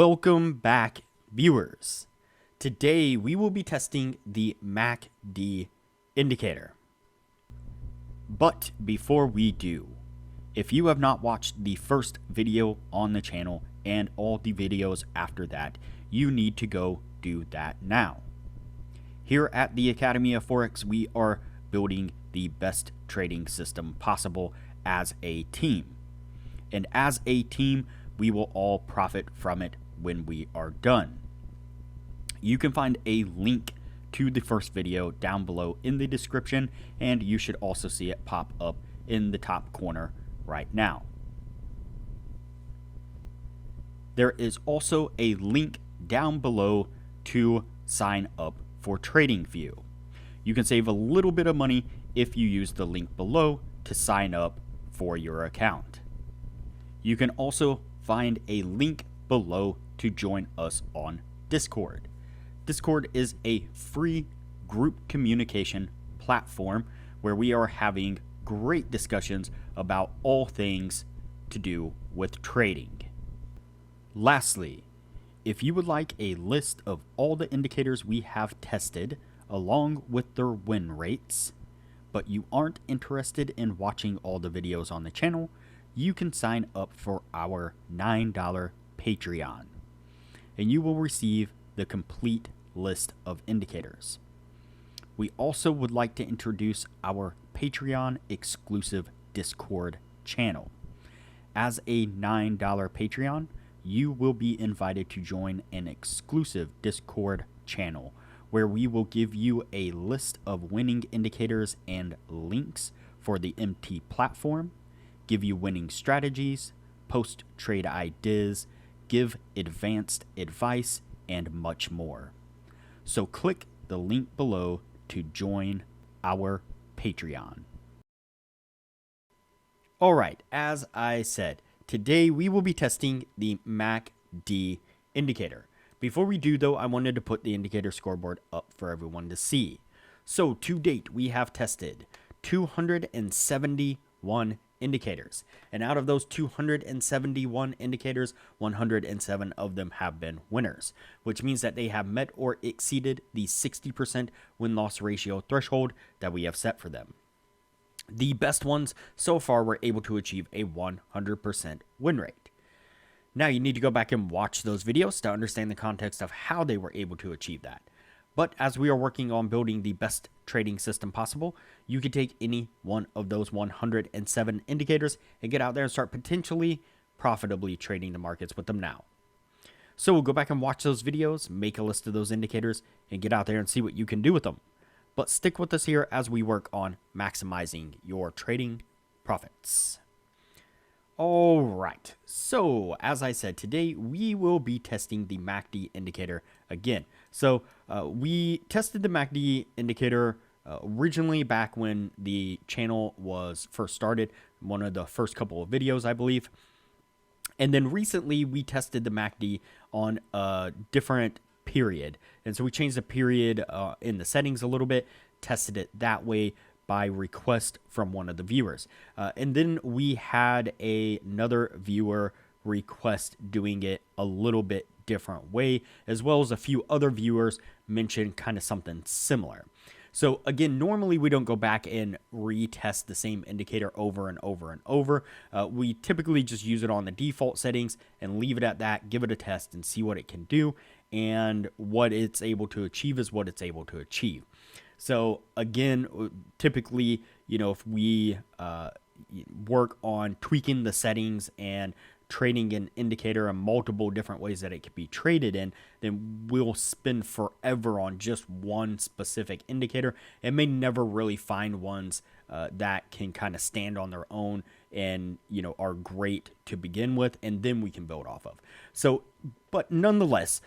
Welcome back, viewers. Today we will be testing the MacD indicator. But before we do, if you have not watched the first video on the channel and all the videos after that, you need to go do that now. Here at the Academy of Forex, we are building the best trading system possible as a team. And as a team, we will all profit from it when we are done. You can find a link to the first video down below in the description, and you should also see it pop up in the top corner right now. There is also a link down below to sign up for TradingView. You can save a little bit of money if you use the link below to sign up for your account. You can also find a link below to join us on Discord. Discord is a free group communication platform where we are having great discussions about all things to do with trading. Lastly, if you would like a list of all the indicators we have tested along with their win rates, but you aren't interested in watching all the videos on the channel, you can sign up for our $9 Patreon, and you will receive the complete list of indicators. We also would like to introduce our Patreon exclusive Discord channel. As a $9 Patreon, you will be invited to join an exclusive Discord channel where we will give you a list of winning indicators and links for the MT platform, give you winning strategies, post trade ideas, give advanced advice, and much more. So click the link below to join our Patreon. Alright, as I said, today we will be testing the MacD indicator. Before we do though, I wanted to put the indicator scoreboard up for everyone to see. So to date, we have tested 271 indicators, and out of those 271 indicators, 107 of them have been winners, which means that they have met or exceeded the 60% win-loss ratio threshold that we have set for them. The best ones so far were able to achieve a 100% win rate. Now you need to go back and watch those videos to understand the context of how they were able to achieve that. But as we are working on building the best trading system possible, you can take any one of those 107 indicators and get out there and start potentially profitably trading the markets with them now. So we'll go back and watch those videos, make a list of those indicators, and get out there and see what you can do with them. But stick with us here as we work on maximizing your trading profits. All right, so as I said, today we will be testing the MacD indicator again. So we tested the MacD indicator originally back when the channel was first started, one of the first couple of videos, I believe. And then recently we tested the MacD on a different period. And so we changed the period in the settings a little bit, tested it that way by request from one of the viewers. And then we had another viewer request doing it a little bit different way, as well as a few other viewers mentioned kind of something similar. So again, normally we don't go back and retest the same indicator over and over and over. We typically just use it on the default settings and leave it at that, give it a test and see what it can do, and what it's able to achieve is what it's able to achieve. So again, typically, if we work on tweaking the settings and trading an indicator in multiple different ways that it could be traded in, then we'll spend forever on just one specific indicator and may never really find ones that can kind of stand on their own and are great to begin with, and then we can build off of. So, but nonetheless,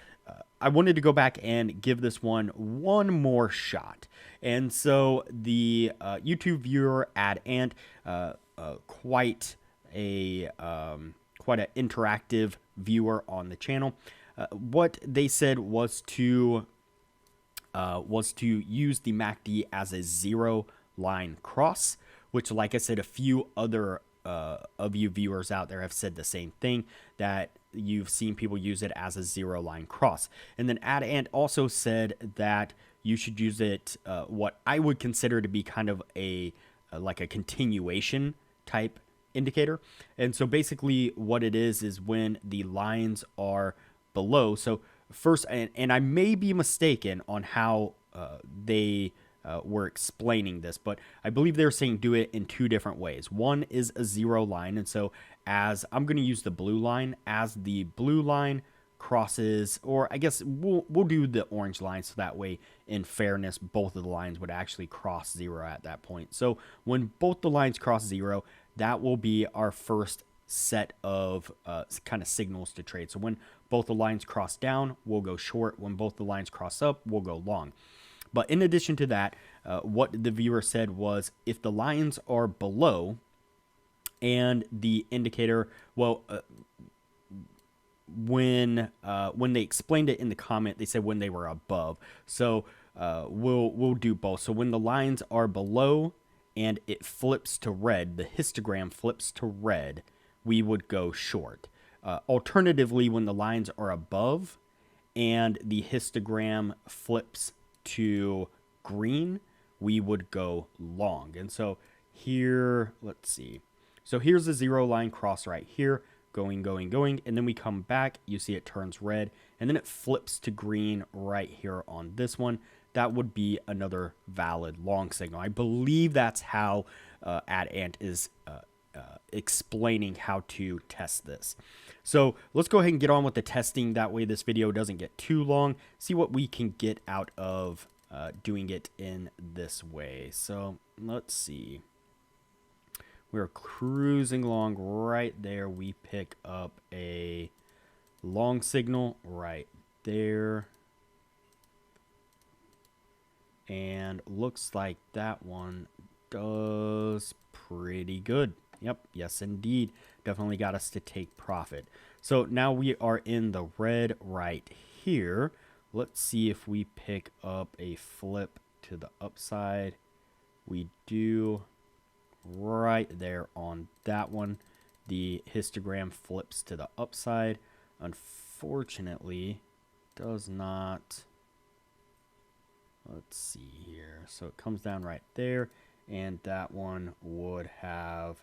I wanted to go back and give this one more shot. And so the YouTube viewer Ant, quite an interactive viewer on the channel, what they said was to use the MacD as a zero line cross, which, like I said, a few other of you viewers out there have said the same thing, that you've seen people use it as a 0-line cross. And then Ant also said that you should use it, what I would consider to be kind of like a continuation type indicator. And so basically what it is when the lines are below. So first, and I may be mistaken on how they were explaining this, but I believe they're saying do it in two different ways. One is a 0 line, and so as I'm going to use the blue line, as the blue line crosses, or I guess we'll do the orange line, so that way, in fairness, both of the lines would actually cross 0 at that point. So when both the lines cross 0, that will be our first set of kind of signals to trade. So when both the lines cross down, we'll go short. When both the lines cross up, we'll go long. But in addition to that, what the viewer said was if the lines are below and the indicator, when they explained it in the comment, they said when they were above. So we'll do both. So when the lines are below and it flips to red, the histogram flips to red, we would go short. Alternatively, when the lines are above and the histogram flips to green, we would go long. And so here, let's see. So here's a 0 line cross right here, going, and then we come back, you see it turns red, and then it flips to green right here on this one. That would be another valid long signal. I believe that's how Ant is explaining how to test this. So let's go ahead and get on with the testing. That way this video doesn't get too long. See what we can get out of doing it in this way. So let's see. We're cruising along right there. We pick up a long signal right there. And looks like that one does pretty good. Yep, yes indeed. Definitely got us to take profit. So now we are in the red right here. Let's see if we pick up a flip to the upside. We do right there on that one. The histogram flips to the upside. Unfortunately, does not. Let's see here. So it comes down right there, and that one would have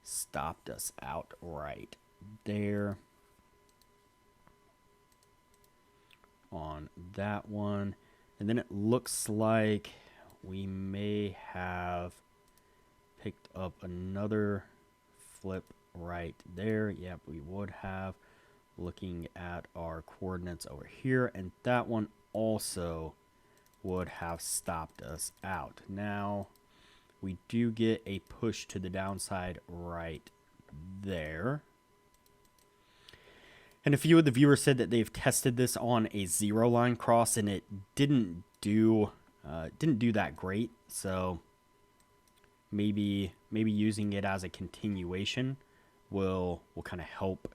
stopped us out right there on that one. And then it looks like we may have picked up another flip right there. Yep, we would have, looking at our coordinates over here, and that one also would have stopped us out. Now we do get a push to the downside right there. And a few of the viewers said that they've tested this on a 0 line cross and it didn't do that great. So maybe using it as a continuation will kind of help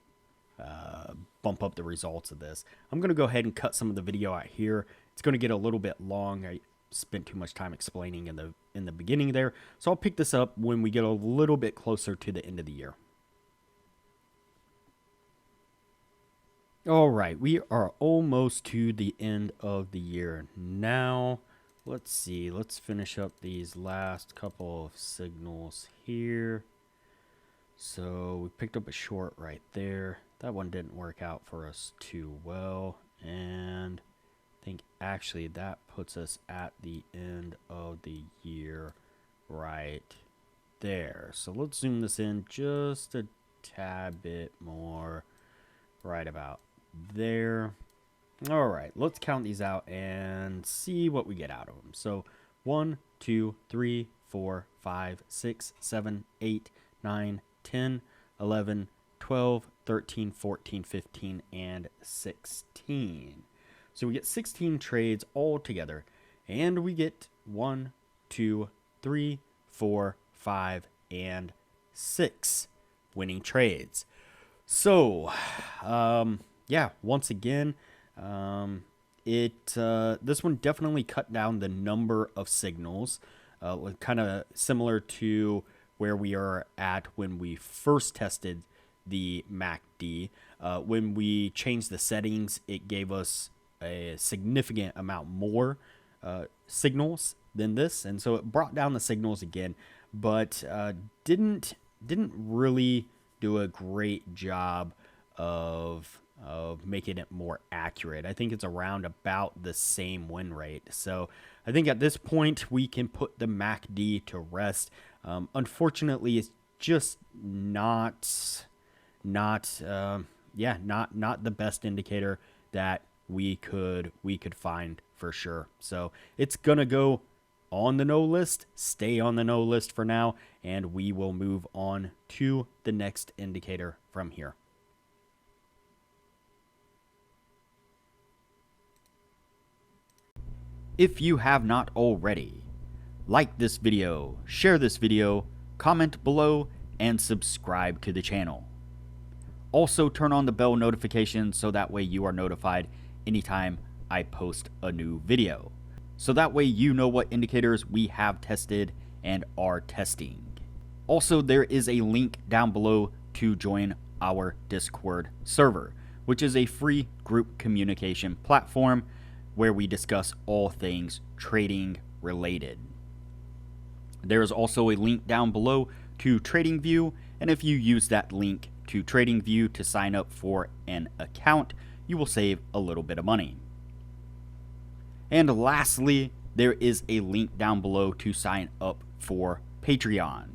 bump up the results of this. I'm going to go ahead and cut some of the video out here. It's going to get a little bit long. I spent too much time explaining in the beginning there. So I'll pick this up when we get a little bit closer to the end of the year. All right, we are almost to the end of the year now. Let's see. Let's finish up these last couple of signals here. So we picked up a short right there. That one didn't work out for us too well. And I think actually that puts us at the end of the year right there. So let's zoom this in just a tad bit more, right about there. All right, let's count these out and see what we get out of them. So 1, 2, 3, 4, 5, 6, 7, 8, 9, 10, 11, 12, 13, 14, 15, and 16. So we get 16 trades all together, and we get 1, 2, 3, 4, 5, and 6 winning trades. So, yeah, once again, this one definitely cut down the number of signals, kind of similar to where we are at when we first tested the MacD. When we changed the settings, it gave us a significant amount more signals than this, and so it brought down the signals again, but didn't really do a great job of making it more accurate. I think it's around about the same win rate. So I think at this point we can put the MacD to rest. Unfortunately, it's just not the best indicator that we could find for sure. So it's gonna go on the no list, stay on the no list for now, and we will move on to the next indicator from here. If you have not already, like this video, share this video, comment below, and subscribe to the channel. Also turn on the bell notification so that way you are notified anytime I post a new video. So that way you know what indicators we have tested and are testing. Also, there is a link down below to join our Discord server, which is a free group communication platform where we discuss all things trading related. There is also a link down below to TradingView, and if you use that link to TradingView to sign up for an account, you will save a little bit of money. And lastly, there is a link down below to sign up for Patreon.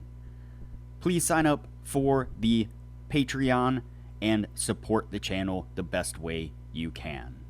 Please sign up for the Patreon and support the channel the best way you can.